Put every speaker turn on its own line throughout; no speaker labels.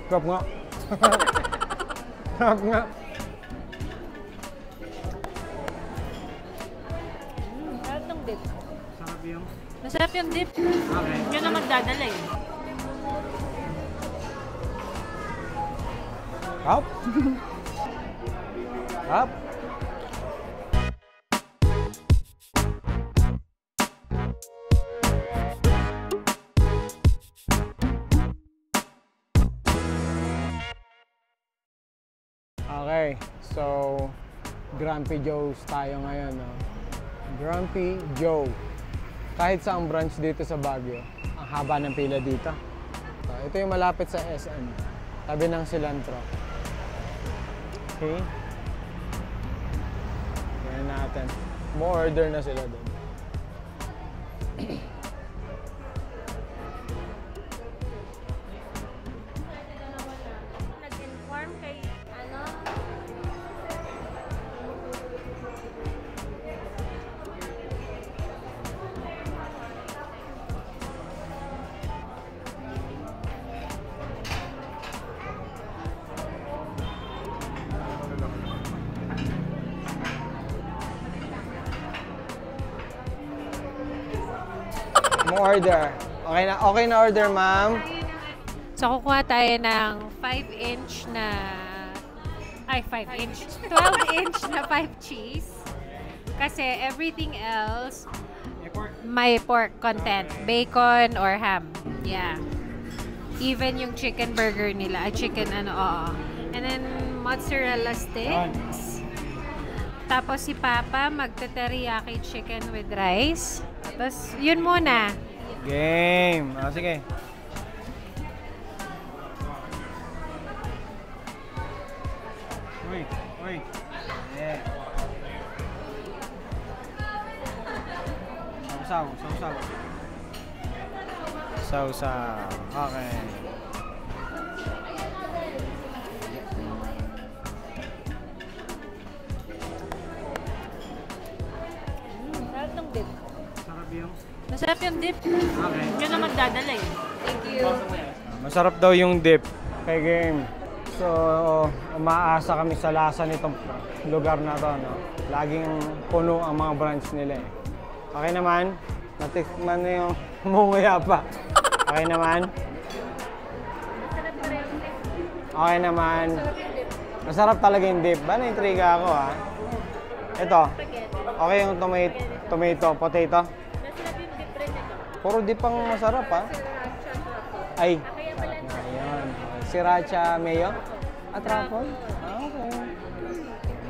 Sarap nga. Sarap nga.
Sarap ng dip.
Sarap yung?
Masarap yung dip.
Okay.
Yun ang magdadala eh.
Sarap. Sarap. Okay, so Grumpy Joe's tayo ngayon, no? Grumpy Joe. Kahit saang branch dito sa Baguio, ang haba ng pila dito. So, ito yung malapit sa SM, tabi ng Cilantro. Okay. Yan natin. Mo-order na sila doon.
Nag-inform kay ano?
Mo-order. Okay na order, ma'am.
So, kukuha tayo ng 5-inch na... Ay, 5-inch. 12-inch na 5 cheese. Kasi everything else, may pork content. Bacon or ham. Yeah. Even yung chicken burger nila. Chicken ano, oo. And then, mozzarella sticks. Tapos si Papa, magta-teriyaki chicken with rice. Tapos, yun muna.
Game. Sige. Uy. Yeah. Sausaw. Okay.
Sarap ng dip.
Sarap yung?
Masarap yung dip.
Okay.
Yun ang magdadala eh. Thank you.
Masarap daw yung dip. Okay, game. So, umaasa kami sa lasa nitong lugar na to, no? Laging puno ang mga branch nila eh. Okay naman? Natikman na yung munguya pa. Okay naman? Okay naman. Masarap talaga yung dip. Ba, na-intriga ako, ha? Ito. Okay yung tomato, potato.
Masarap yung dip rin ito.
Puro dip ang masarap, ha? Ay. Ayun. Sriracha mayo? At truffle? Okay.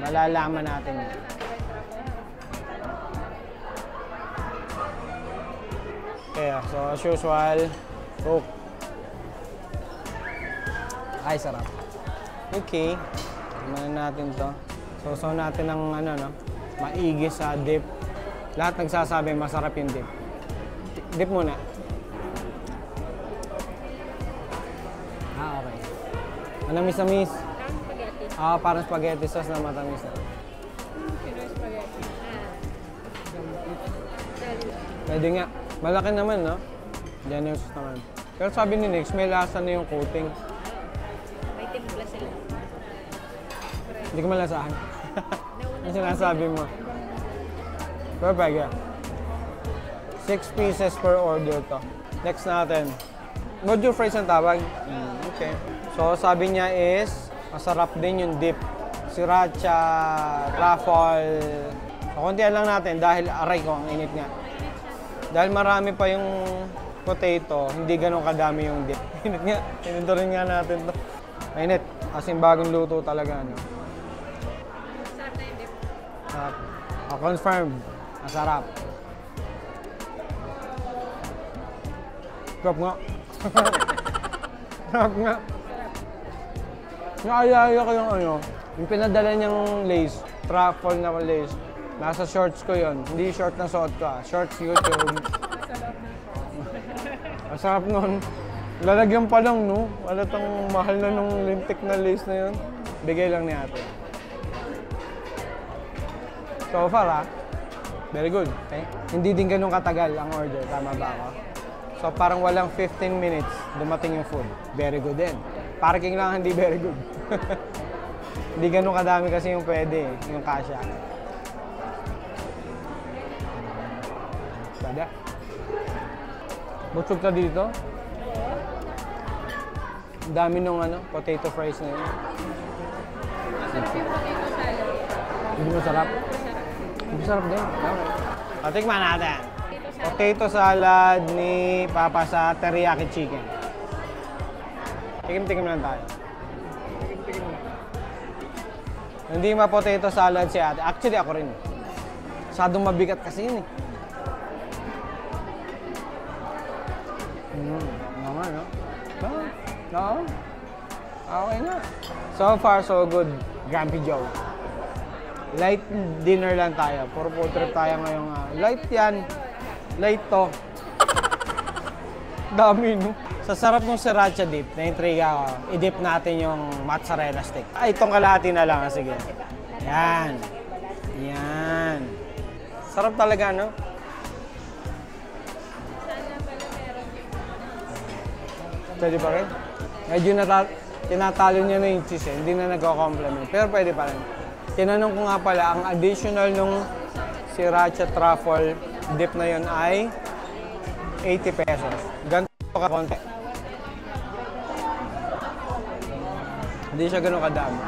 Malalaman natin yun. Okay, so as usual, cook. Ay, sarap. Okay. Tignan natin to. So natin ng ano, no? Maigi sa dip. Lahat nagsasabi masarap yung dip. Dip muna. Okay. Manamis-namis.
Parang spaghetti.
Parang spaghetti sauce na matamis na.
Pinoy spaghetti.
Pwede nga. Malaki naman, no? Generous naman. Pero sabi ni Nix, may lasa na yung coating.
May timpla sila.
Hindi ko malasahan. Ano sinasabi mo? Perfect, yeah. 6 pieces per order to. Next natin. Module fries ang tawag? Okay. So, sabi niya is, masarap din yung dip. Sriracha, truffle. So, kontihan lang natin dahil aray ko, ang init nga. Dahil marami pa yung potato, hindi ganun kadami yung dip. Init nga. Inito rin nga natin to. Mainit. As in, bagong luto talaga, no?
Masarap na yung dip.
Sarap. Confirmed. Masarap. Sarap nga. Sarap nga. Naayaya ko yung ano, yung pinadala niyang lace, truffle na lace. Nasa shorts ko yon. Hindi short na suot ko, shorts YouTube. Masarap nun. Lalagyan pa lang, no? Alatang mahal na nung lintik na lace na yun. Bigay lang ni ate. So far, very good. Okay? Hindi din ganun katagal ang order. Tama ba ako? So parang walang 15 minutes dumating yung food. Very good din. Parking lang hindi very good. Hindi ganun kadami kasi yung pwede, yung kasya. Pwede. Busog ka dito. Ang dami nung potato fries na yun. Hindi masarap. Hindi masarap din. Okay. O, tikman natin. Potato salad ni Papa sa teriyaki chicken. Tikim-tikim lang tayo. Hindi ma-potato salad si ate. Actually, ako rin. Masyadong mabigat kasi yun eh. Naman, no? No? Okay na. So far, so good. Grumpy Joe. Light dinner lang tayo. Puro food trip tayo ngayong light yan. Light to. Dami, no? Sa sarap ng sriracha dip, na-intriga ako. I-dip natin yung mozzarella stick. Ay, itong kalahati na lang. Sige. Yan. Yan. Sarap talaga, no? Pwede pa rin. Medyo tinatalo niya na yung cheese eh. Hindi na nagko-complement. Pero pwede pa rin. Tinanong ko nga pala, ang additional nung sriracha truffle dip na yun ay 80 pesos. Ganito ka konti. Hindi siya ganun kadami.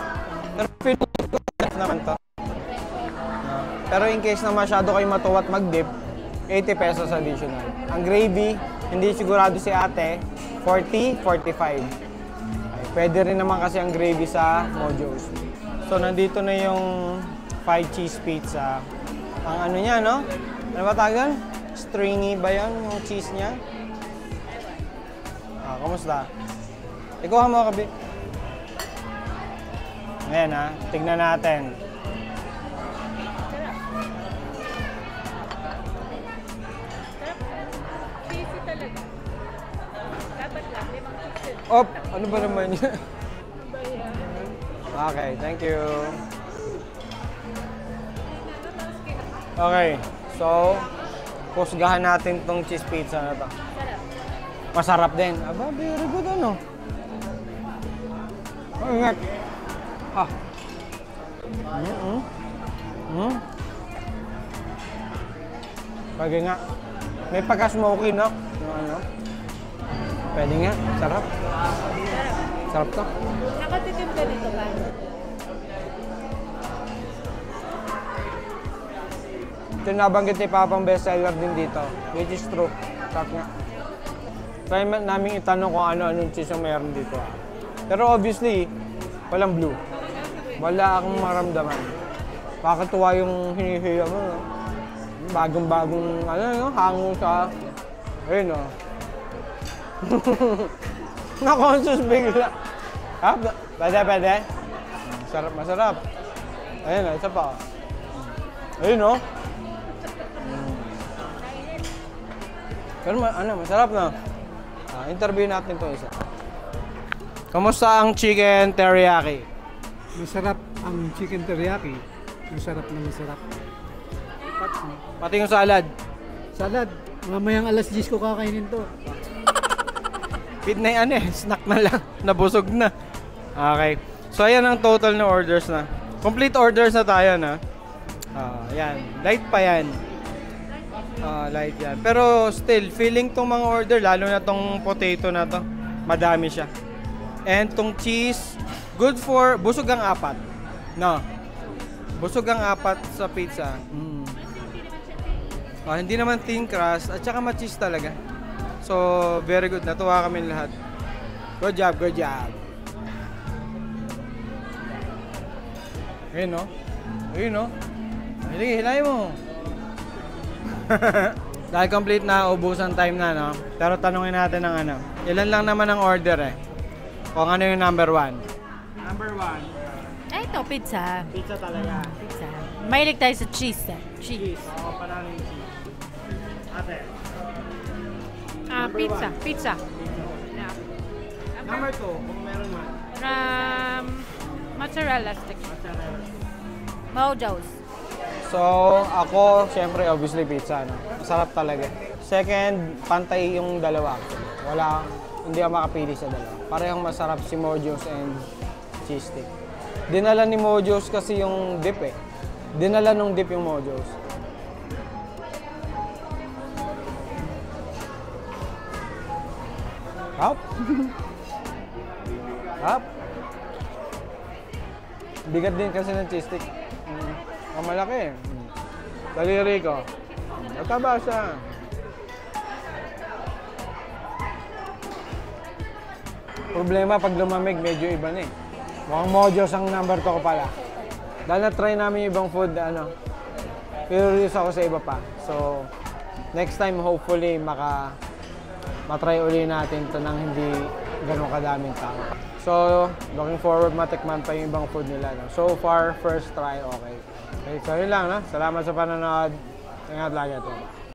Pero feeling ko naman to. Pero in case na masyado kayo matuwat mag-dip, 80 pesos additional. Ang gravy, hindi sigurado si ate, 40, 45. Pwede rin naman kasi ang gravy sa Mojo's. So, nandito na yung 5 cheese pizza. Ang ano niya, no? Ano ba tagal? Stringy ba yan, yung cheese niya? Kamusta? Ikuha mo, Kabi. Ayan, tignan natin.
Cheesy talaga. Dapat lang, 5 cheese.
Op! Ano ba naman yun? Okay, thank you. Okay, so, kusgahan natin tong cheese pizza na to. Masarap din. Aba, very good ano. Ingat. Pwede nga. May pagka-smoky, no? Yung ano. Pwede nga. Sarap. Sarap to.
Nakatikim ka dito ba?
Ito nabanggit ni Papang bestseller din dito. Which is true. Sarap nga. Try namin itanong kung ano-anong cheese yung mayroon dito. Pero obviously, walang blue. Wala akong maramdaman. Pakatuwa yung hinihiya mo. No? Bagong-bagong hango sa... Ayun, no? Na-conscious bigla. Pwede. Masarap, masarap. Ayun, isa pa. Ayun, no? Pero masarap na. Interview natin to isa. Kamusta ang chicken teriyaki?
Masarap ang chicken teriyaki. Masarap na masarap.
Pati yung salad.
Salad. Mamayang alas 10 ko kakainin to.
Fit na yan snack na lang. Nabusog na. Okay. So ayan ang total na orders na. Complete orders na tayo na. Yan. Light pa yan. Light yan. Pero still, feeling tong mga order, lalo na tong potato na to, madami siya. And tong cheese, good for, busog ang 4. No. Busog ang 4 sa pizza. Hindi naman thin crust, at saka ma-cheese talaga. So, very good. Natuwa kami lahat. Good job, good job. Ayun, no? Ayun, no? Hilay mo. Dahil complete na, ubusan time na, no? Pero tanungin natin ng ano. Ilan lang naman ang order Kung ano yung number 1. Number 1.
Ay, ito, pizza.
Pizza talaga.
Pizza. Mahilig tayo sa cheese.
Cheese. Oo, panalo yung cheese. Ate.
Pizza. Pizza. Yeah.
Number 2, kung meron man.
Mozzarella stick. Mojo's.
So, ako, syempre, obviously pizza, no? Masarap talaga. Second, pantay yung dalawa. Wala, hindi ako makapili sa dalawa. Parehong masarap si Mojo's and cheese stick. Dinala ni Mojo's kasi yung dip eh. Dinala nung dip yung Mojo's. Hop! Hop! Bigat din kasi ng cheese stick. Ang malaki. Daliri ko. Mataba siya. Problema pag lumamig, medyo iba na eh. Mukhang Mojo's ang number 2 ko pala. Dahil na-try namin yung ibang food, curious ako sa iba pa. So, next time hopefully matry uli natin ito nang hindi ganun kadaming tao. So, looking forward matikman pa yung ibang food nila. No? So far, first try, okay. Okay, so yun lang. No? Salamat sa panonood. Ingat lagi ito.